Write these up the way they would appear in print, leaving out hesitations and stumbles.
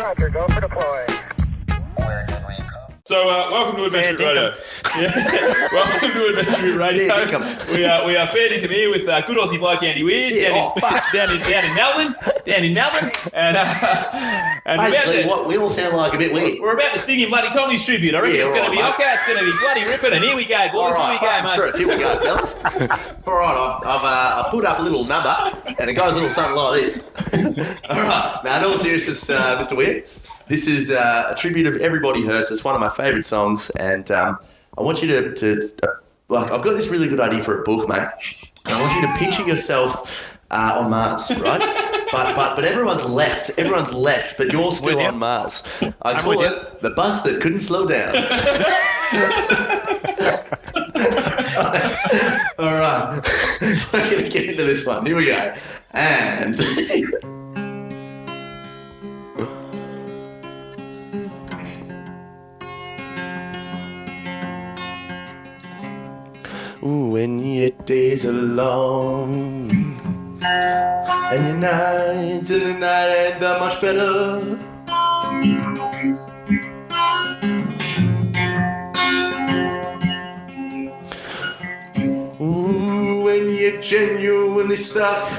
Roger, go for deploy. So, welcome to Adventure Radio. Welcome to Adventure Radio. We are fair dinkum here with good Aussie bloke Andy Weir down in Melbourne. And basically, what we all sound like a bit weird. We're about to sing in bloody Tommy's tribute. I reckon it's going to be okay. It's going to be bloody ripping. And here we go, boys. All right, here we go, mate. Here we go, fellas. All right, I've put up a little number, and it goes a little something like this. All right, now in all seriousness, Mr. Weir, this is a tribute of Everybody Hurts. It's one of my favourite songs, and I want you to I've got this really good idea for a book, mate. And I want you to picture yourself on Mars, right? But everyone's left, but you're still on Mars. I call it the bus that couldn't slow down. All right, we're going to get into this one. Here we go. And... when your days are long and your nights in the night ain't that much better. When you're genuinely stuck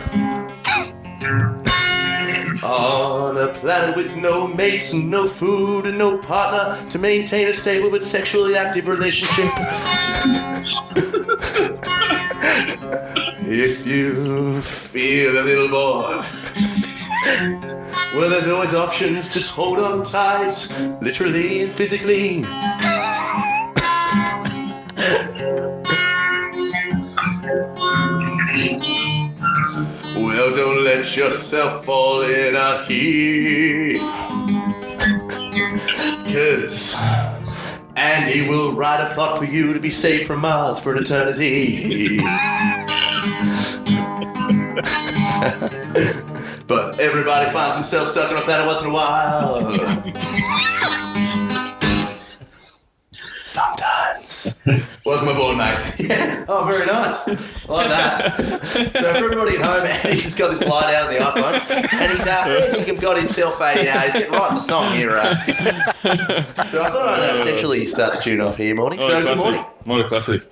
on a planet with no mates and no food and no partner to maintain a stable but sexually active relationship. If you feel a little bored, well, there's always options. Just hold on tight, literally and physically. Well, don't let yourself fall in a heap, 'cause Andy will write a plot for you to be saved from Mars for an eternity. But everybody finds himself stuck on a planet once in a while. Sometimes. Welcome aboard, mate. Yeah. Oh, very nice. I like that. So for everybody at home, Andy's just got this light out on the iPhone, and he's got himself a, he's getting right in the song here. So I thought I'd essentially start the tune off here, morning. So good morning. Morning, classic.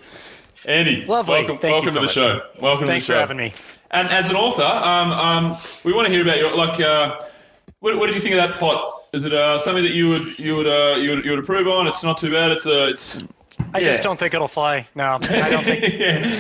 Andy, lovely. Welcome to the show. Welcome Thanks to the show. for having me. And as an author, we want to hear about your what did you think of that plot? Is it something that you would approve on? It's not too bad. I just don't think it'll fly. No, I don't think.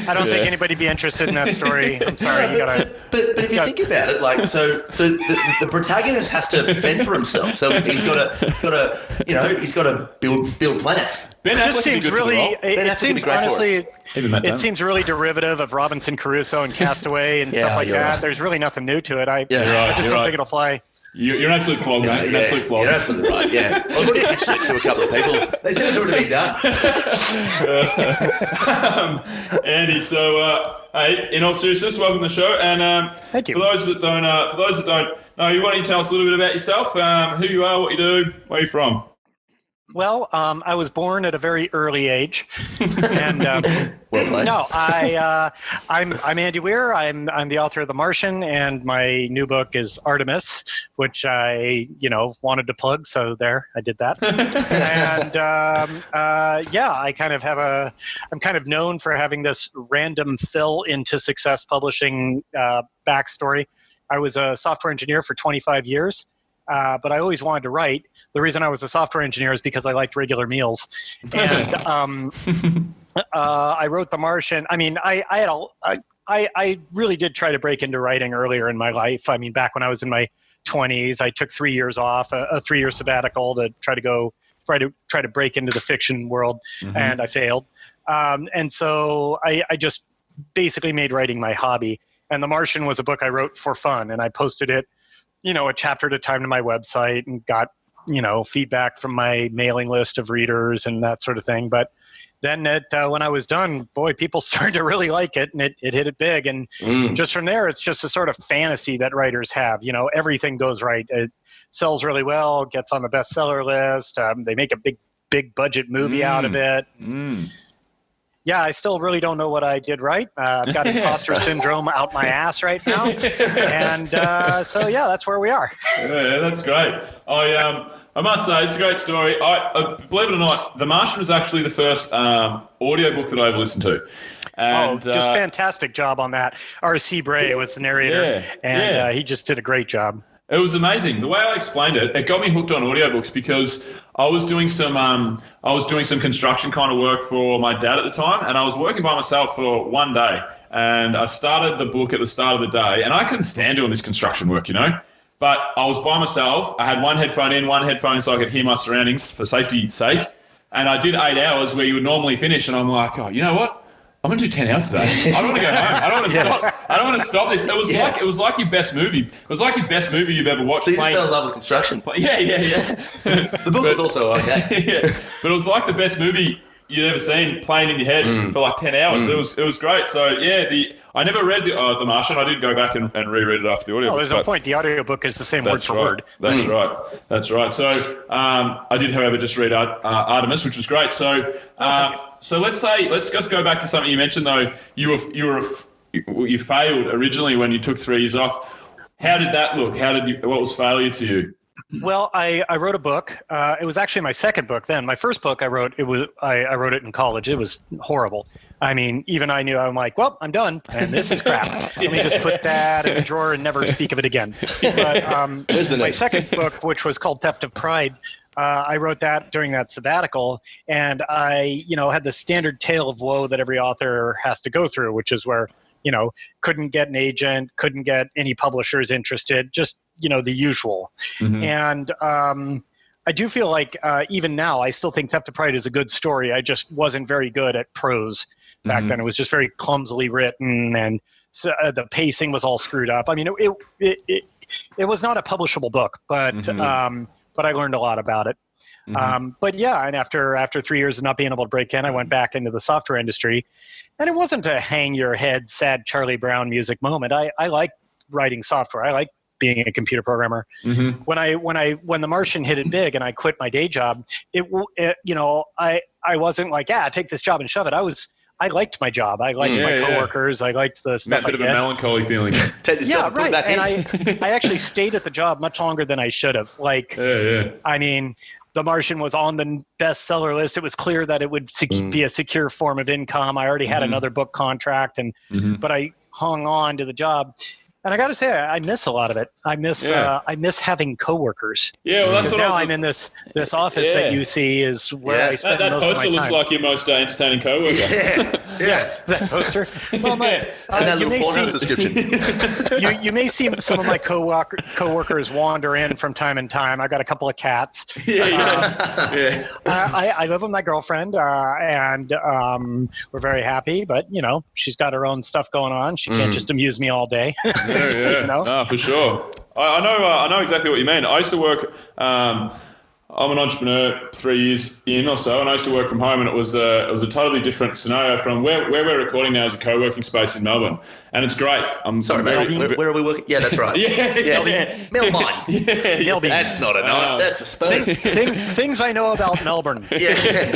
I don't think anybody'd be interested in that story. I'm sorry, you gotta. But if you think about it, like so the protagonist has to fend for himself. So he's got to build planets. Ben Affleck seems really. It seems honestly. It seems really derivative of Robinson Crusoe and Castaway and stuff like that. Right. There's really nothing new to it. I just don't think it'll fly. You're an absolute flog, mate. You're an absolute flog. You're absolutely right, yeah. I've already pitched it to a couple of people. They said it's already been done. Andy, so hey, in all seriousness, welcome to the show. And thank you. For those that don't know, why don't you tell us a little bit about yourself, who you are, what you do, where you're from? Well, I was born at a very early age, and well I'm Andy Weir. I'm the author of The Martian, and my new book is Artemis, which I wanted to plug, so there I did that. And I kind of I'm kind of known for having this random fill into success publishing backstory. I was a software engineer for 25 years. But I always wanted to write. The reason I was a software engineer is because I liked regular meals. And I wrote The Martian. I mean, I really did try to break into writing earlier in my life. I mean, back when I was in my 20s, I took 3 years off, a 3-year sabbatical to try to break into the fiction world, and I failed. And so I just basically made writing my hobby. And The Martian was a book I wrote for fun, and I posted it a chapter at a time to my website and got, feedback from my mailing list of readers and that sort of thing. But then when I was done, boy, people started to really like it, and it hit it big. And just from there, it's just a sort of fantasy that writers have. Everything goes right. It sells really well, gets on the bestseller list. They make a big budget movie out of it. Yeah, I still really don't know what I did right. I've got imposter syndrome out my ass right now. And so, yeah, that's where we are. Yeah, that's great. I must say, it's a great story. Believe it or not, The Martian was actually the first audiobook that I ever listened to. And, just fantastic job on that. R.C. Bray was the narrator, and he just did a great job. It was amazing. The way I explained it, it got me hooked on audiobooks because I was doing some construction kind of work for my dad at the time, and I was working by myself for one day. And I started the book at the start of the day, and I couldn't stand doing this construction work, But I was by myself. I had one headphone in, one headphone so I could hear my surroundings for safety's sake. And I did 8 hours where you would normally finish, and I'm like, oh, you know what? I'm going to do 10 hours today. I don't want to go home. I don't want to stop. I don't want to stop this. It was like your best movie. It was like your best movie you've ever watched. So you just fell in love with construction? Yeah. The book was also okay. Yeah. But it was like the best movie you'd ever seen playing in your head for like 10 hours. It was great. So, I never read The Martian. I did go back and reread it after the audio. Oh, there's no point. The audiobook is the same word for word. That's right. That's right. So I did, however, just read Artemis, which was great. So so let's just go back to something you mentioned, though. You failed originally when you took 3 years off. How did that look? What was failure to you? Well, I wrote a book. It was actually my second book then. My first book I wrote it in college. It was horrible. I mean, even I knew. I'm like, well, I'm done, and this is crap. Let me just put that in a drawer and never speak of it again. But my second book, which was called Theft of Pride, I wrote that during that sabbatical, and I, had the standard tale of woe that every author has to go through, which is where, couldn't get an agent, couldn't get any publishers interested, just, the usual. Mm-hmm. And I do feel like even now, I still think Theft of Pride is a good story. I just wasn't very good at prose back then. It was just very clumsily written, and so, the pacing was all screwed up. I mean, it was not a publishable book, but but I learned a lot about it. But yeah, and after 3 years of not being able to break in, I went back into the software industry, and it wasn't a hang your head, sad Charlie Brown music moment. I like writing software. I like being a computer programmer. When The Martian hit it big and I quit my day job, I wasn't like, take this job and shove it. I liked my job. I liked my coworkers. I liked the stuff. That bit of a melancholy feeling. Take this job, right. Put it back in. I actually stayed at the job much longer than I should have. I mean, The Martian was on the bestseller list. It was clear that it would be a secure form of income. I already had another book contract, but I hung on to the job. And I got to say, I miss a lot of it. I miss having coworkers. Yeah, well, that's what now I'm in this office that you see is where I spend most of my time. That poster looks like your most entertaining coworker. Yeah, that poster. Well, and that little Pornhub subscription. You may see some of my coworkers wander in from time to time. I've got a couple of cats. I live with my girlfriend, and we're very happy. But she's got her own stuff going on. She can't just amuse me all day. No, for sure. I know exactly what you mean. I used to work. I'm an entrepreneur 3 years in or so, and I used to work from home, and it was a totally different scenario from where we're recording now is a co-working space in Melbourne, and it's great. Sorry, where are we working? Yeah, that's right. Melbourne. Melbourne. That's not enough. That's a spelling. Things I know about Melbourne.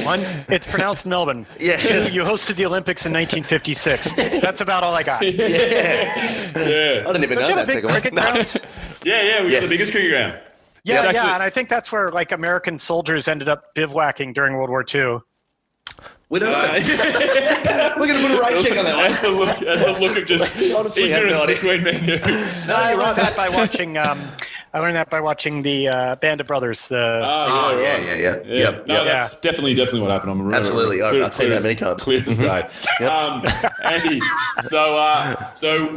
One, it's pronounced Melbourne. Yeah. Two, you hosted the Olympics in 1956. That's about all I got. Yeah. I didn't even know that. Big cricket grounds? Yeah, we got the biggest cricket ground. Yeah, and I think that's where American soldiers ended up bivouacking during World War II. We don't know. We're going to put a right check on that one. That's the look of just ignorance between me and you. No, I learned that by watching. I learned that by watching the Band of Brothers. Yeah. That's definitely what happened. Absolutely, I've seen that many times. Clear as day. Andy, so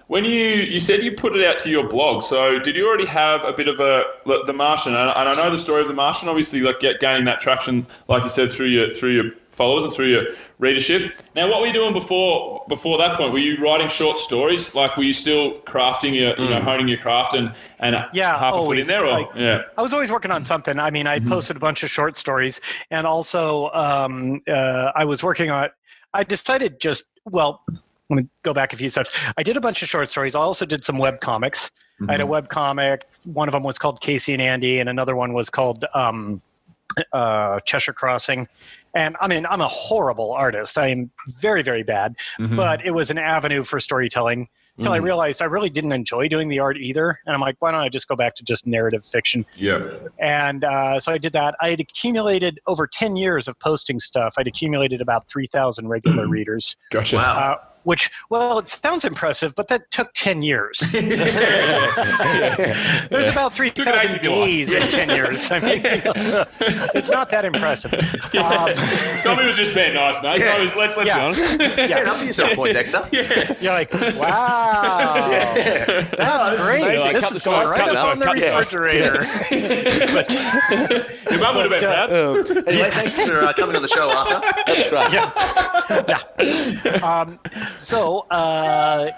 when you said you put it out to your blog, so did you already have a bit of The Martian? And I know the story of The Martian, obviously, gaining that traction, like you said, through your followers and through your readership. Now, what were you doing before that point? Were you writing short stories? Were you still crafting your, honing your craft and half a foot in there? I was always working on something. I mean, I posted a bunch of short stories, and also I was working on. I decided let me go back a few steps. I did a bunch of short stories. I also did some web comics. I had a web comic. One of them was called Casey and Andy, and another one was called Cheshire Crossing. And I mean, I'm a horrible artist. I am very, very bad. But it was an avenue for storytelling until I realized I really didn't enjoy doing the art either. And I'm like, why don't I just go back to just narrative fiction? Yeah. And so I did that. I had accumulated over 10 years of posting stuff. I'd accumulated about 3,000 regular readers. Gotcha. Wow. Which, well, it sounds impressive, but that took 10 years. There's about 3,000 days in 10 years. I mean, it's not that impressive. Tommy was just being nice, mate. Yeah. Let's be honest. Stand up for yourself, Poindexter. You're like, wow, that's great. Like, This is going right up on the refrigerator. Your mum would have been proud. Anyway, thanks for coming on the show, Arthur. That was great. So, I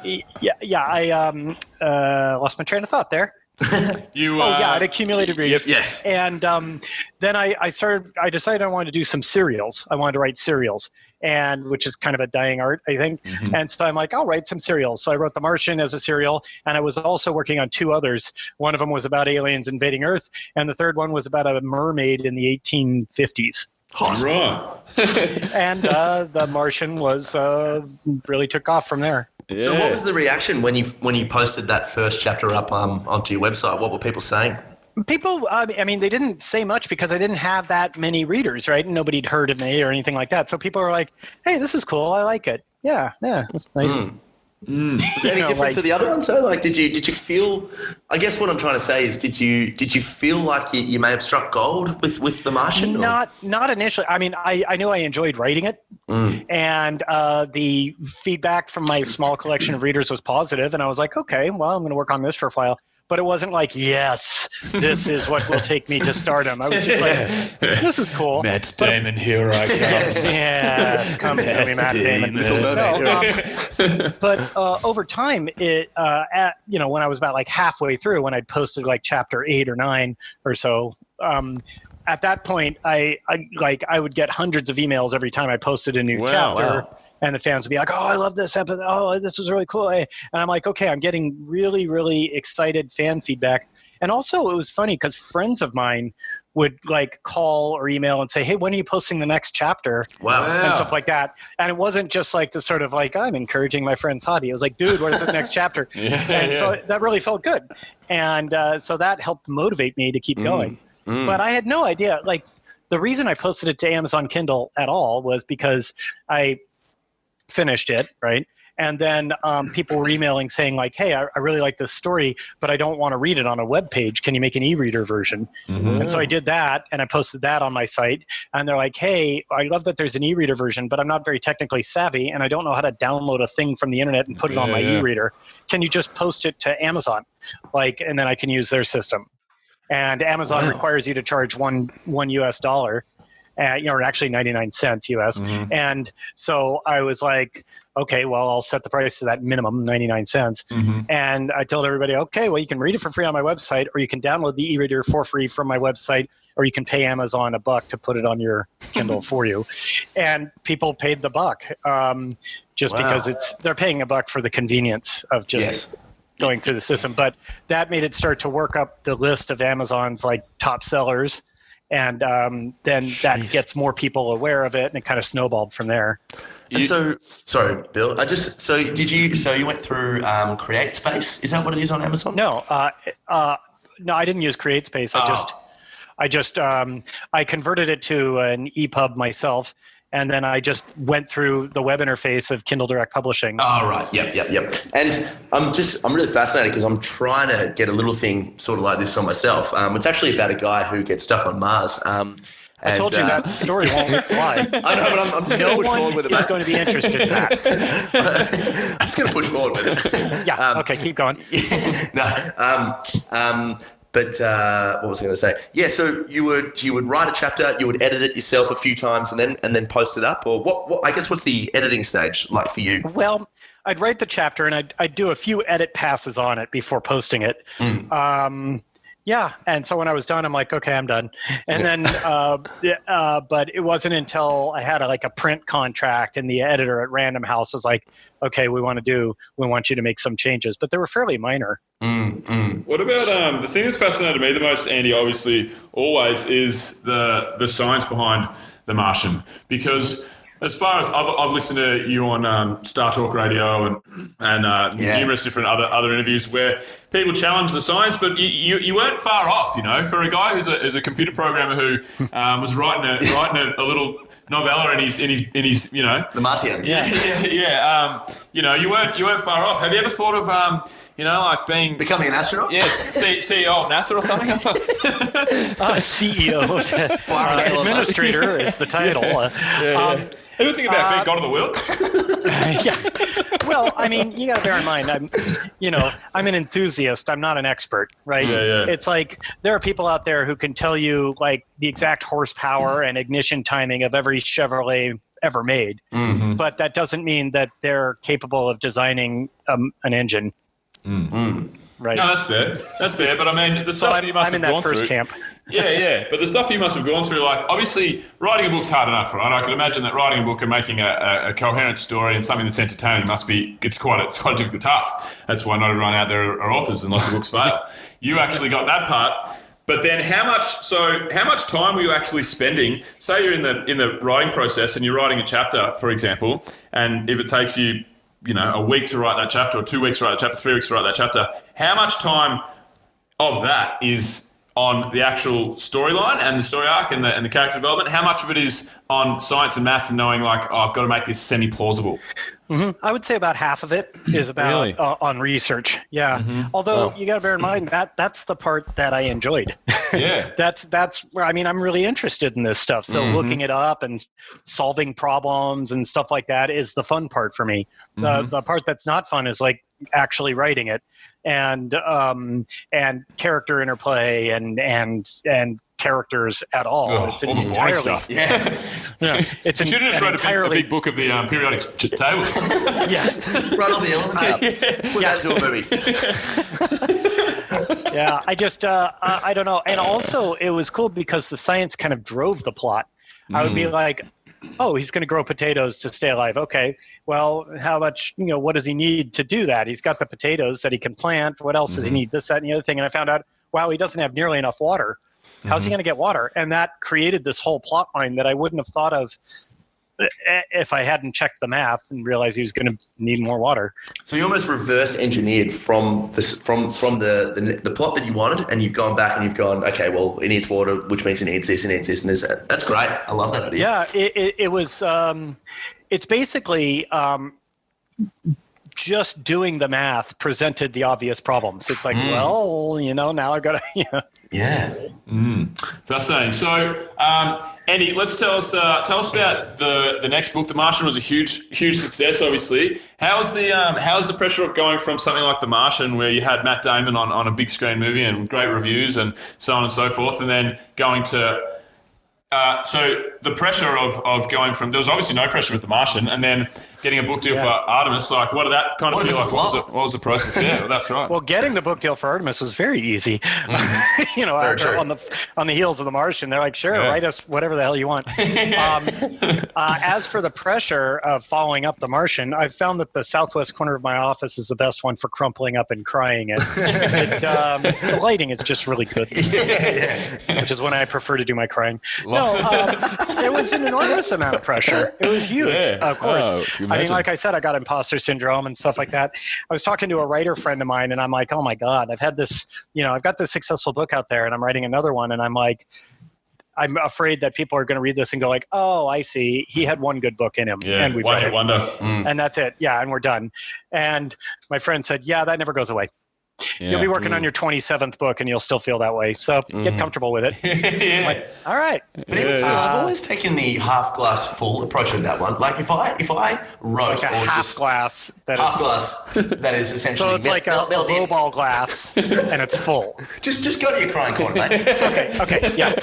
lost my train of thought there. I'd accumulated readers. Yes. And then I decided I wanted to do some serials. I wanted to write serials, and which is kind of a dying art, I think. And so I'm like, I'll write some serials. So I wrote The Martian as a serial, and I was also working on 2 others. One of them was about aliens invading Earth, and the third one was about a mermaid in the 1850s. Right. And The Martian was really took off from there. Yeah. So what was the reaction when you posted that first chapter up onto your website? What were people saying? People, I mean, they didn't say much because I didn't have that many readers, right? Nobody'd heard of me or anything like that. So people were like, hey, this is cool. I like it. Yeah, that's nice. Was there any different to the other one? So, like, did you feel? I guess what I'm trying to say is, did you feel like you may have struck gold with The Martian? Not initially. I mean, I knew I enjoyed writing it, and the feedback from my small collection of readers was positive, and I was like, okay, well, I'm going to work on this for a while. But it wasn't like, yes, this is what will take me to stardom. I was just like, this is cool. Matt Damon, here I come. Yeah, come to me, Matt Damon. But over time, it when I was about like halfway through, when I'd posted like chapter 8 or 9 or so, at that point, I would get hundreds of emails every time I posted a new chapter. Wow. And the fans would be like, oh, I love this episode. Oh, this was really cool. And I'm like, okay, I'm getting really, really excited fan feedback. And also it was funny because friends of mine would like call or email and say, hey, when are you posting the next chapter? Wow. And stuff like that. And it wasn't just like the sort of like, I'm encouraging my friend's hobby. It was like, dude, what is the next chapter? So that really felt good. And so that helped motivate me to keep going. But I had no idea. Like the reason I posted it to Amazon Kindle at all was because I finished it, right? And then people were emailing saying like, hey, I really like this story, but I don't want to read it on a web page. Can you make an e-reader version? And so I did that, and I posted that on my site. And they're like, hey, I love that there's an e-reader version, but I'm not very technically savvy, and I don't know how to download a thing from the internet and put it on my e-reader. Can you just post it to Amazon? And then I can use their system. And Amazon requires you to charge one US dollar. Or actually 99 cents US. And so I was like, okay, well, I'll set the price to that minimum, 99 cents. And I told everybody, okay, well, you can read it for free on my website, or you can download the e-reader for free from my website, or you can pay Amazon $1 to put it on your Kindle for you. And people paid the $1 because they're paying $1 for the convenience of just going through the system. But that made it start to work up the list of Amazon's like top sellers. And then that gets more people aware of it, and it kind of snowballed from there. And so, sorry, Bill. You went through CreateSpace? Is that what it is on Amazon? No, I didn't use CreateSpace. I converted it to an EPUB myself, and then I just went through the web interface of Kindle Direct Publishing. Oh, right. Yep. And I'm really fascinated because I'm trying to get a little thing sort of like this on myself. It's actually about a guy who gets stuck on Mars. I told you that story won't fly. I know, but I'm just going to push forward with it. No one is going to be interested in that. I'm just going to push forward with it. Yeah, okay, keep going. But what was I going to say? Yeah, so you would write a chapter, you would edit it yourself a few times, and then post it up, or what? I guess what's the editing stage like for you? Well, I'd write the chapter and I'd do a few edit passes on it before posting it. Yeah, and so when I was done, I'm like, okay, I'm done. And then, but it wasn't until I had a print contract, and the editor at Random House was like, okay, we want you to make some changes, but they were fairly minor. What about the thing that's fascinated me the most, Andy? Obviously, always is the science behind The Martian, because as far as I've listened to you on Star Talk Radio and numerous different other interviews where people challenge the science, but you weren't far off, for a guy who's a computer programmer who was writing a little novella in his The Martian. Yeah. You weren't far off. Have you ever thought of like becoming an astronaut? Yes, CEO of NASA or something. CEO, administrator is the title. Ever think about being God of the world? Yeah. Well, I mean, you got to bear in mind, I'm an enthusiast. I'm not an expert, right? Yeah. It's like there are people out there who can tell you like the exact horsepower and ignition timing of every Chevrolet ever made, but that doesn't mean that they're capable of designing an engine. Right. No, that's fair. But I mean, the stuff that you must have gone through. I'm in that first camp. Yeah. But the stuff you must have gone through, like obviously writing a book's hard enough, right? I could imagine that writing a book and making a coherent story and something that's entertaining it's quite a difficult task. That's why not everyone out there are authors and lots of books fail. You actually got that part. But then how much time were you actually spending? Say you're in the writing process and you're writing a chapter, for example, and if it takes you a week to write that chapter, or 2 weeks to write that chapter, 3 weeks to write that chapter, how much time of that is on the actual storyline and the story arc and the character development? How much of it is on science and maths and knowing like, I've got to make this semi-plausible? I would say about half of it is about on research. Yeah. Although you got to bear in mind that's the part that I enjoyed. Yeah. that's where, I'm really interested in this stuff. So looking it up and solving problems and stuff like that is the fun part for me. The part that's not fun is like actually writing it and character interplay and characters at all. It's an entirely stuff. Yeah. It's you should have just wrote a big book of the periodic table. Yeah. Right on the elements up. Put that into a movie. Yeah, I don't know. And also, it was cool because the science kind of drove the plot. I would be like, oh, he's going to grow potatoes to stay alive. Okay, well, how much, what does he need to do that? He's got the potatoes that he can plant. What else does he need? This, that, and the other thing. And I found out, wow, he doesn't have nearly enough water. How's he going to get water? And that created this whole plot line that I wouldn't have thought of if I hadn't checked the math and realized he was going to need more water. So you almost reverse engineered from the plot that you wanted, and you've gone back and you've gone, okay, well, it needs water, which means it needs this, and this. That's great. I love that idea. Yeah, it was. It's basically just doing the math presented the obvious problems. It's like, well, now I got to. Yeah. Fascinating. So, Andy, let's tell us about the next book. The Martian was a huge success, obviously. How's the pressure of going from something like The Martian, where you had Matt Damon on a big screen movie and great reviews and so on and so forth, and then going to so the pressure of going from, there was obviously no pressure with The Martian, and then getting a book deal for Artemis, like what did that kind of feel like? What was the process? Yeah, well, that's right. Well, getting the book deal for Artemis was very easy. On the heels of The Martian, they're like, sure, write us whatever the hell you want. As for the pressure of following up The Martian, I've found that the southwest corner of my office is the best one for crumpling up and crying it. The lighting is just really good, which is when I prefer to do my crying. It was an enormous amount of pressure. It was huge, of course. I mean, like I said, I got imposter syndrome and stuff like that. I was talking to a writer friend of mine, and I'm like, oh my God, I've got this successful book out there, and I'm writing another one, and I'm like, I'm afraid that people are going to read this and go like, oh, I see. He had one good book in him. Yeah, and we've one read hit it. wonder. And that's it. Yeah, and we're done. And my friend said, yeah, that never goes away. Yeah. You'll be working on your 27th book and you'll still feel that way. So get comfortable with it. Yeah. Like, all right. But even still, I've always taken the half glass full approach with that one. Like if I wrote Like a half glass that is essentially so it's like a low ball glass and it's full. Just go to your crying corner, mate. Okay, yeah.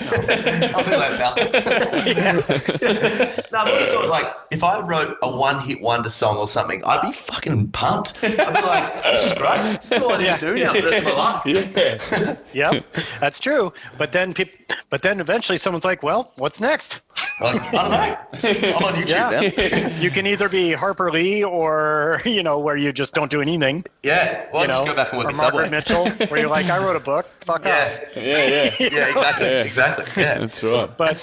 I'll see you later, pal. No, but it's sort of like if I wrote a one-hit wonder song or something, I'd be fucking pumped. I'd be like, this is great. This is all I need to do now for the rest of my life. Yep, that's true. But then But then eventually someone's like, well, what's next? I don't know. I'm on YouTube now. You can either be Harper Lee or, where you just don't do anything. Yeah. Well, just go back and work at Margaret Subway. Mitchell, where you're like, I wrote a book. Fuck off. Yeah, exactly. Yeah. That's right. But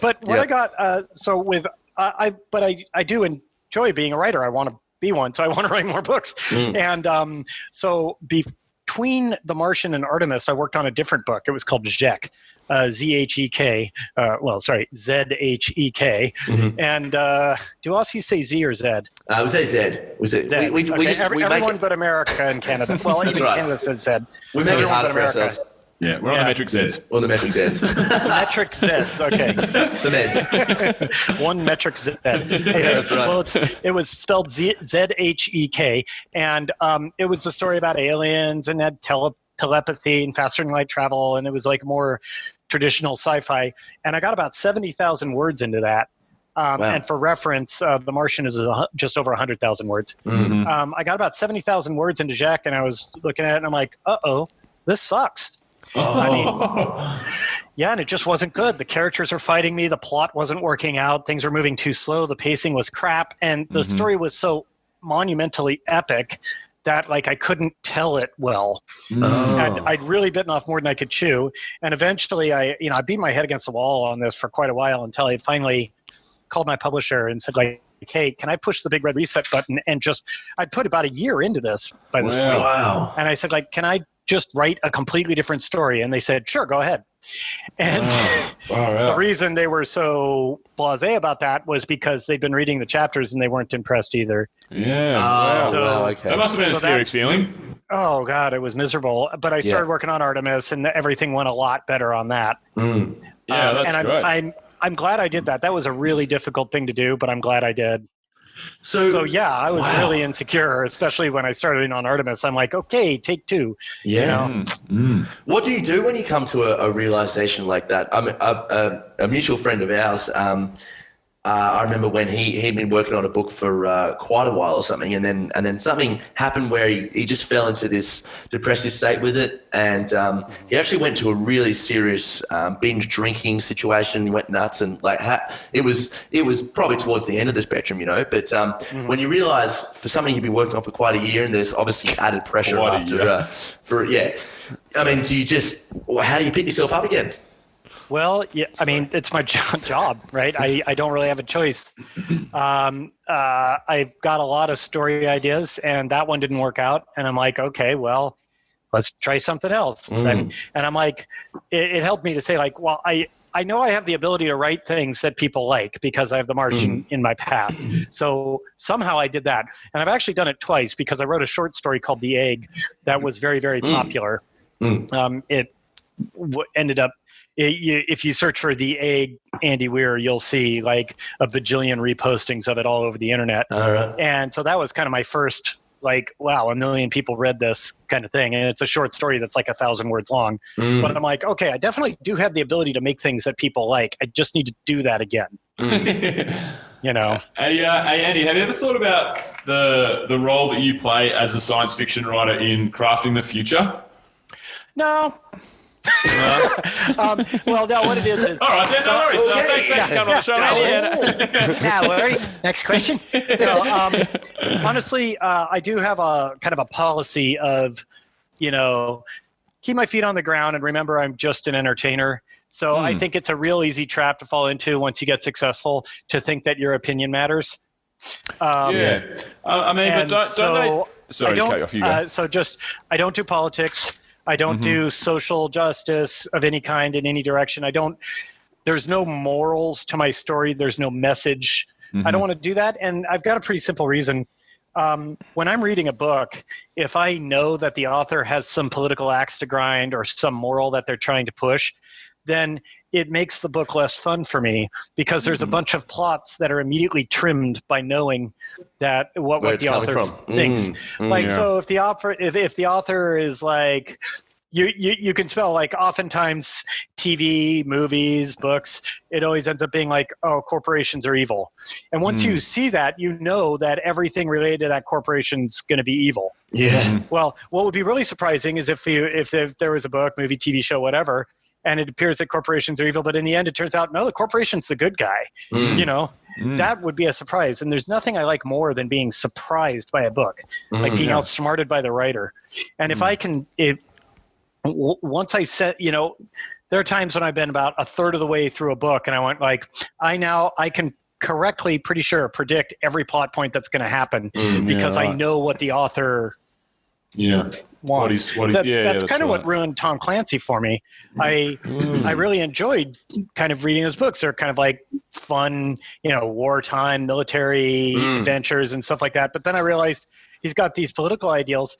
But what I got, I do enjoy being a writer. I want to be one, so I want to write more books. And so between The Martian and Artemis, I worked on a different book. It was called Zhek, Z-H-E-K. Z-H-E-K. And do Aussies say Z or Z? We say Z. We say Z. Everyone but America and Canada. Well, even Canada says Z. We make it hard for ourselves. Yeah, we're on the metric Zs. On the metric Zs. Metric Zs, okay. The meds. One metric Z. Okay. That's right. Well, it was spelled Z-H-E-K, and it was a story about aliens and had telepathy and faster than light travel, and it was like more traditional sci-fi. And I got about 70,000 words into that. Wow. And for reference, The Martian is just over 100,000 words. I got about 70,000 words into Jack, and I was looking at it, and I'm like, uh-oh, this sucks. I mean, and it just wasn't good. The characters were fighting me. The plot wasn't working out. Things were moving too slow. The pacing was crap. And the story was so monumentally epic that I couldn't tell it well. And I'd really bitten off more than I could chew. And eventually I beat my head against the wall on this for quite a while until I finally called my publisher and said, hey, can I push the big red reset button? And I'd put about a year into this by this point. Wow. And I said, can I just write a completely different story? And they said, sure, go ahead. And the reason they were so blasé about that was because they'd been reading the chapters and they weren't impressed either. Yeah. Okay. That must have been a scary feeling. Oh, God, it was miserable. But I started working on Artemis, and everything went a lot better on that. Yeah, that's and great. I'm glad I did that. That was a really difficult thing to do, but I'm glad I did. So yeah, I was really insecure, especially when I started on Artemis. I'm like, okay, take two. Yeah. What do you do when you come to a realization like that? A mutual friend of ours, I remember when he'd been working on a book for quite a while or something, and then something happened where he just fell into this depressive state with it, and he actually went to a really serious binge drinking situation. He went nuts, and it was probably towards the end of the spectrum, But when you realize for something you've been working on for quite a year, and there's obviously added pressure after, I mean, how do you pick yourself up again? Well, yeah, I mean, it's my job, right? I don't really have a choice. I've got a lot of story ideas, and that one didn't work out. And I'm like, okay, well, let's try something else. And I'm like, it helped me to say, well, I know I have the ability to write things that people like because I have the Martian in my past. So somehow I did that. And I've actually done it twice because I wrote a short story called The Egg that was very, very popular. It ended up, if you search for The Egg Andy Weir, you'll see a bajillion repostings of it all over the internet. All right. And so that was kind of my first, wow, 1 million people read this kind of thing. And it's a short story that's 1,000 words long. But I'm like, okay, I definitely do have the ability to make things that people like. I just need to do that again. Hey, Andy, have you ever thought about the role that you play as a science fiction writer in crafting the future? No. Well, no, what it is all right, then, no worries. Thanks for coming on the show. No worries. Next question. Honestly, I do have a kind of a policy of, keep my feet on the ground and remember I'm just an entertainer. So I think it's a real easy trap to fall into once you get successful to think that your opinion matters. I mean, but don't they... Sorry to cut you off. You go. I don't do politics. I don't do social justice of any kind in any direction. There's no morals to my story. There's no message. I don't want to do that. And I've got a pretty simple reason. When I'm reading a book, if I know that the author has some political axe to grind or some moral that they're trying to push, then it makes the book less fun for me because there's a bunch of plots that are immediately trimmed by knowing that what the author thinks. So if the author is you can spell oftentimes TV, movies, books, it always ends up being corporations are evil. And once you see that, you know that everything related to that corporation's going to be evil. Yeah. Well, what would be really surprising is if there was a book, movie, TV show, whatever, and it appears that corporations are evil, but in the end it turns out, no, the corporation's the good guy. That would be a surprise. And there's nothing I like more than being surprised by a book, like being outsmarted by the writer. And if I can, once I set, there are times when I've been about a third of the way through a book and I went like, I can correctly, pretty sure, predict every plot point that's going to happen because I know what the author wants. That's kind of what ruined Tom Clancy for me. I really enjoyed kind of reading his books. They're kind of like fun, wartime military adventures and stuff like that. But then I realized he's got these political ideals.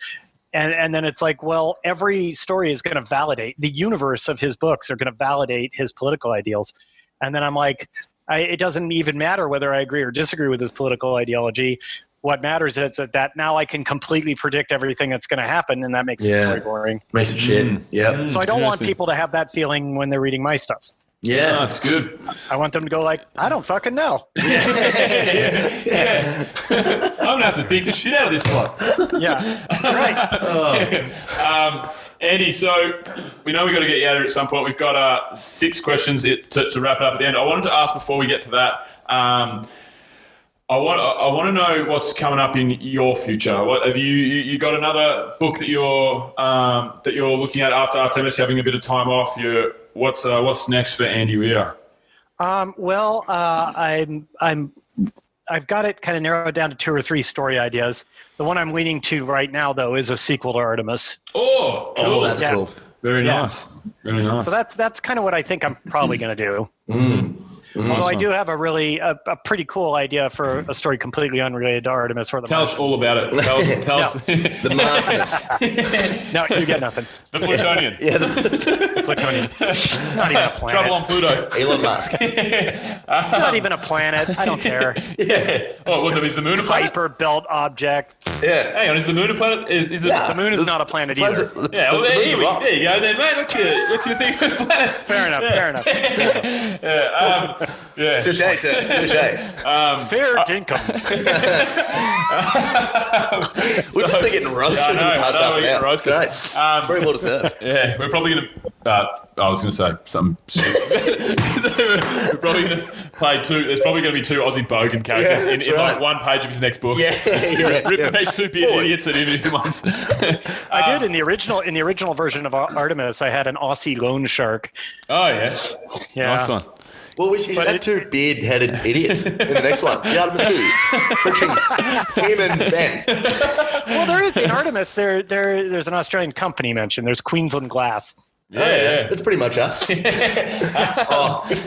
And then it's like, well, every story is going to validate, the universe of his books are going to validate his political ideals. And then I'm like, it doesn't even matter whether I agree or disagree with his political ideology. What matters is that now I can completely predict everything that's going to happen, and that makes the story boring. Makes it shit. Yeah. So I don't want people to have that feeling when they're reading my stuff. Yeah, that's good. I want them to go like, I don't fucking know. I'm gonna have to think the shit out of this plot. Right. Andy, so we know we've got to get you out of here at some point. We've got 6 questions to wrap it up at the end. I wanted to ask before we get to that. I want to know what's coming up in your future. What have you got another book that you're looking at after Artemis, having a bit of time off? What's next for Andy Weir? I've got it kind of narrowed down to 2 or 3 story ideas. The one I'm leaning to right now, though, is a sequel to Artemis. Oh, cool. That's cool. Very nice. Very nice. So that's kind of what I think I'm probably going to do. Although I do have a pretty cool idea for a story completely unrelated to Artemis. Or tell us all about it. Tell us. The Martian. No, you get nothing. The Plutonian. Yeah, Plutonian. It's not even a planet. Trouble on Pluto. Elon Musk. It's not even a planet. I don't care. Yeah. Oh, is the moon a planet? Hyper-belt object. Yeah. Hang on, is the moon a planet? Is it? Yeah. The moon is not a planet either. Yeah, well, there you go then, mate. What's your thing with planets? Fair enough. Yeah. Touche, sir. Touche. Fair dinkum. We've just been getting roasted in the past half an hour. Roasted. Great. It's very well deserved. Yeah, we're probably going to... I was going to say something stupid. We're probably going to play 2... There's probably going to be 2 Aussie bogan characters in like 1 page of his next book. Ripping these 2 idiots that interviewed once. I did in the original version of Artemis. I had an Aussie loan shark. Oh yeah. Nice one. Well, we should have 2 beard-headed idiots in the next one. The Artemis 2. Friction. Tim and Ben. Well, there is in Artemis. There's an Australian company mentioned. There's Queensland Glass. Yeah. That's pretty much us. If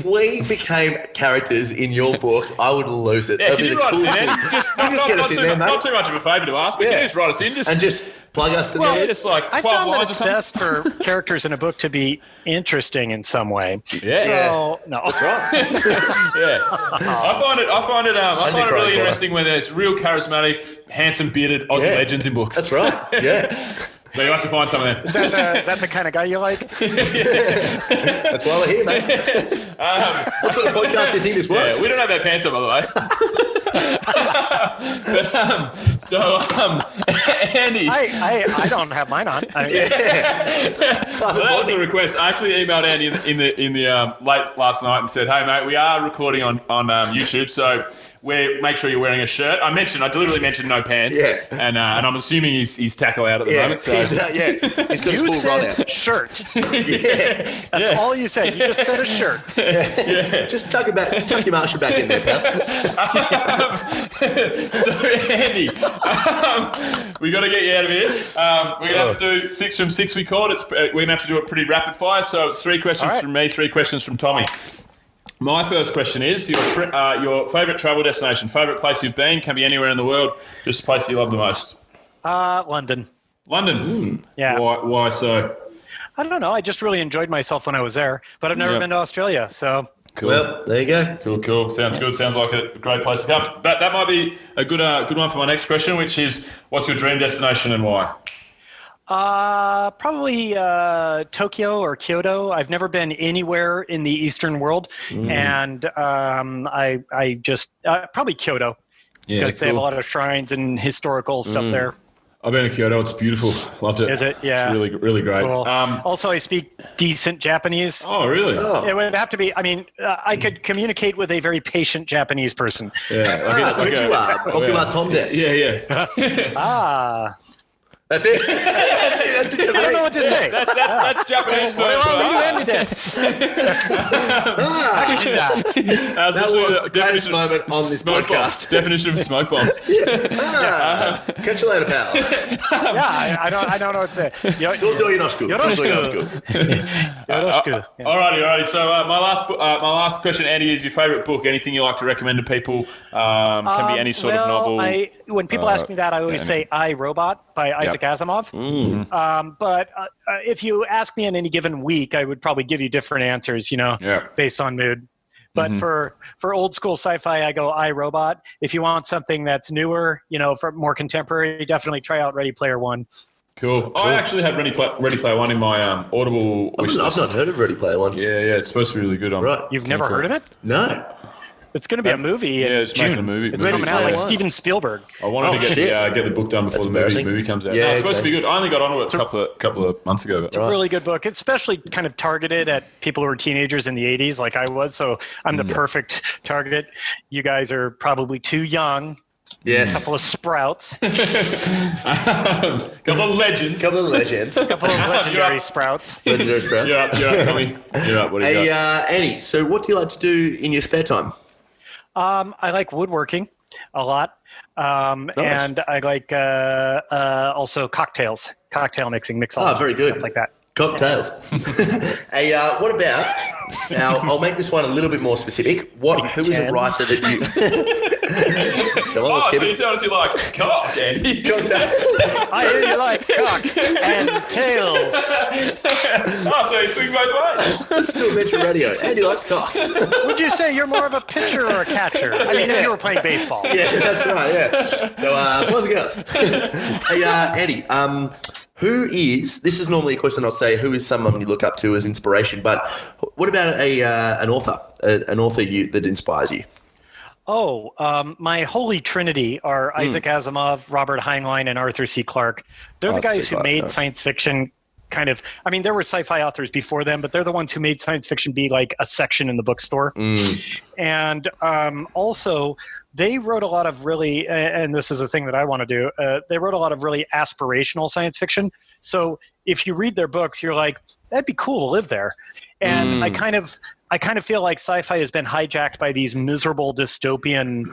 we became characters in your book, I would lose it. Yeah, That'd can be you the write us in coolest then? thing. Just get us in there, mate. Not too much of a favour to ask, but can you just write us in? And just plug us in there. It's like 12 I found lines that or it's something. best for characters in a book to be interesting in some way. Yeah. So, no. That's right. Yeah. I find it really interesting when there's real charismatic, handsome, bearded Aussie legends in books. That's right. Yeah. So you have to find some of them. Is that the kind of guy you like? That's why we're here, mate. What sort of podcast do you think this was? Yeah, we don't have our pants on, by the way. Andy. I don't have mine on. Well, that was the request. I actually emailed Andy in the late last night and said, "Hey mate, we are recording on YouTube, so make sure you're wearing a shirt." I deliberately mentioned no pants. Yeah. And I'm assuming he's tackle out at the moment. So. He's got his You full run said out. shirt. Yeah. That's all you said. You just said a shirt. Just tuck your Martian back in there, pal. So Andy, we got to get you out of here. We're gonna have to do 6 from 6. We called it. We're gonna have to do it pretty rapid fire. So it's 3 questions from me, 3 questions from Tommy. My first question is your favourite travel destination, favourite place you've been, can be anywhere in the world, just a place you love the most. London. London? Yeah. Why so? I don't know. I just really enjoyed myself when I was there, but I've never been to Australia, so... Cool. Well, there you go. Cool. Sounds good. Sounds like a great place to come. But that might be a good one for my next question, which is, what's your dream destination and why? Probably Tokyo or Kyoto. I've never been anywhere in the Eastern world, and I just probably Kyoto because they have a lot of shrines and historical stuff there. I've been to Kyoto. It's beautiful. Loved it. Is it? Yeah. It's really, really great. Cool. Also, I speak decent Japanese. Oh, really? Oh. It would have to be. I mean, I could communicate with a very patient Japanese person. Yeah. Konnichiwa, Tom des. Yeah. That's it. That's it. I don't know what to say. That's Japanese for That was the greatest moment on this podcast. Definition of smoke bomb. Catch you later, pal. I don't know what to say. Dozo yoroshiku. Yoroshiku. Yeah. Alrighty. So my last question, Andy, is your favourite book? Anything you like to recommend to people? Can be any sort of novel. When people ask me that, I always say I, Robot by Isaac Asimov. But if you ask me in any given week, I would probably give you different answers, based on mood. But for old school sci-fi, I go I, Robot. If you want something that's newer, for more contemporary, definitely try out Ready Player One. Cool. I actually had Ready Player One in my Audible wish list. I've not heard of Ready Player One. Yeah, it's supposed to be really good. Right. You've never heard of it? No. It's going to be a movie in it's June. making a movie. It's coming out like Steven Spielberg. I wanted to get the book done before the movie comes out. Yeah, it's supposed to be good. I only got onto it a couple of months ago. It's a really good book. It's especially kind of targeted at people who were teenagers in the 80s like I was, so I'm the perfect target. You guys are probably too young. Yes. A couple of sprouts. Couple of legends. Couple of legendary sprouts. Legendary sprouts. You're up, Tommy. You're up. What do you got? Annie, so what do you like to do in your spare time? I like woodworking a lot. Nice. And I like also cocktails, cocktail mixing, very good. Stuff like that. Cocktails. Hey, what about, now I'll make this one a little bit more specific. Who is a writer that you... Come on, let's so keep you it. tell us you like cock, Andy. Cocktail. I hear you like cock and tails. So you swing both ways. Let's do a Metro Radio. Andy likes cock. Would you say you're more of a pitcher or a catcher? I mean, if you were playing baseball. Yeah, that's right, yeah. So, boys and girls. Hey, Andy, this is normally a question I'll say, who is someone you look up to as inspiration, but what about an author, that inspires you? My holy trinity are Isaac Asimov, Robert Heinlein, and Arthur C. Clarke. They're the guys who made science fiction kind of, I mean, there were sci-fi authors before them, but they're the ones who made science fiction be like a section in the bookstore. And also, they wrote a lot of really, and this is a thing that I want to do, they wrote a lot of really aspirational science fiction. So if you read their books, you're like, that'd be cool to live there. And I kind of feel like sci-fi has been hijacked by these miserable dystopian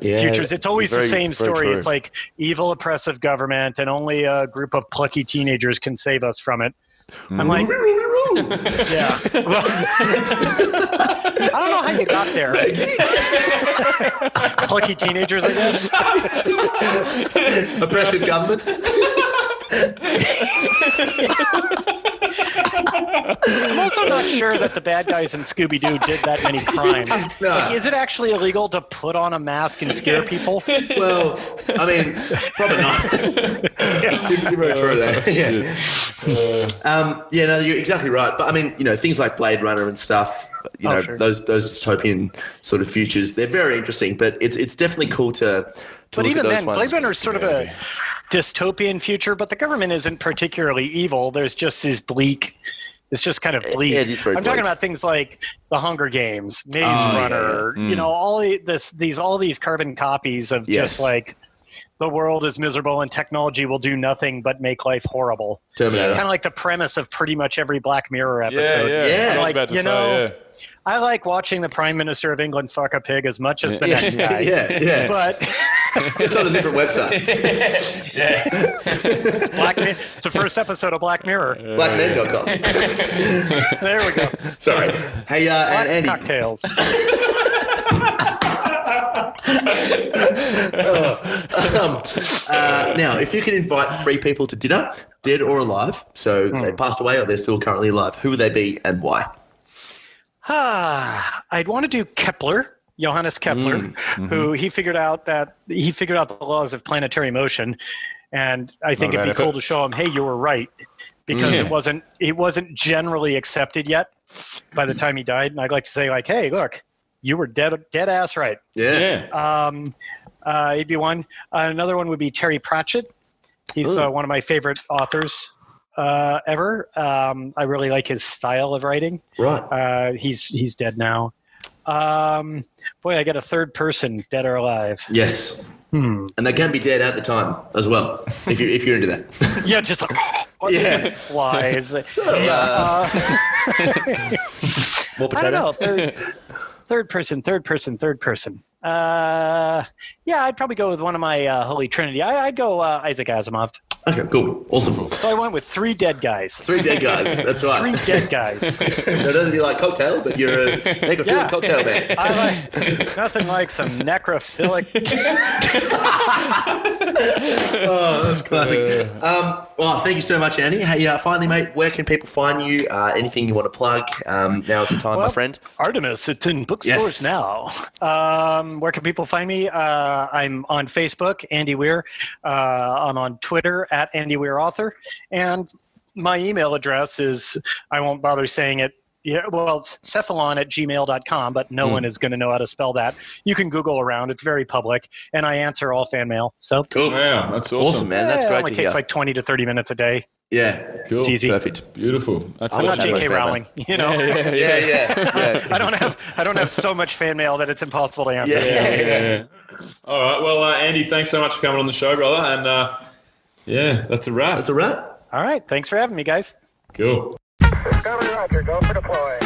futures. It's always the same story. It's like evil, oppressive government, and only a group of plucky teenagers can save us from it. I'm like, yeah. Well, I don't know how you got there. Plucky teenagers, I guess. Oppressive government. I'm also not sure that the bad guys in Scooby-Doo did that many crimes. No. Like, is it actually illegal to put on a mask and scare people? Well, I mean, probably not. You're very true there. No, you're exactly right. But I mean, things like Blade Runner and stuff, sure. those dystopian sort of futures, they're very interesting. But it's definitely cool to but look even at those then, ones. Blade Runner is sort of a dystopian future, but the government isn't particularly evil. There's just this bleak. It's just kind of bleak. Yeah, it is very I'm talking about things like The Hunger Games, Maze Runner. All these carbon copies of just like the world is miserable and technology will do nothing but make life horrible. Terminator. Kind of like the premise of pretty much every Black Mirror episode. Yeah. Like, I like watching the Prime Minister of England fuck a pig as much as the next guy. Yeah. But just on a different website. It's the first episode of Black Mirror. Blackmen.com. There we go. Sorry. Hey, and Andy. Cocktails. Now, if you could invite 3 people to dinner, dead or alive, so they passed away or they're still currently alive, who would they be and why? I'd want to do Kepler, Johannes Kepler, who he figured out the laws of planetary motion, and I think it'd be cool to show him, hey, you were right, because it wasn't generally accepted yet by the time he died, and I'd like to say like, hey, look, you were dead ass right. Yeah. He'd be one. Another one would be Terry Pratchett. He's one of my favorite authors ever. I really like his style of writing. Right. He's dead now. Boy, I got a third person, dead or alive. Yes. And they can be dead at the time as well, if you're into that. Yeah, just like flies. So, more I potato. don't know. Third person. Yeah, I'd probably go with one of my Holy Trinity. I'd go Isaac Asimov. Okay, cool. Awesome. So I went with 3 dead guys. 3 dead guys. That's right. 3 dead guys. Not only do you like cocktail, but you're a necrophilic cocktail man. I like nothing like some necrophilic. Oh, that's classic. Well, thank you so much, Andy. Hey, finally, mate, where can people find you? Anything you want to plug? Now's the time, my friend. Artemis, it's in bookstores now. Where can people find me? I'm on Facebook, Andy Weir. I'm on Twitter, at Andy Weir Author. And my email address is, I won't bother saying it. Yeah, well, it's cephalon@gmail.com, but no one is going to know how to spell that. You can Google around. It's very public, and I answer all fan mail. So cool. Wow, that's Awesome, man. That's great to hear. It takes like 20 to 30 minutes a day. Yeah, cool. It's easy. Perfect. Beautiful. That's I'm not awesome. J.K. Rowling, you know. Yeah. I don't have so much fan mail that it's impossible to answer. Yeah. All right. Well, Andy, thanks so much for coming on the show, brother. And that's a wrap. That's a wrap. All right. Thanks for having me, guys. Cool. Discovery Roger, go for deploy.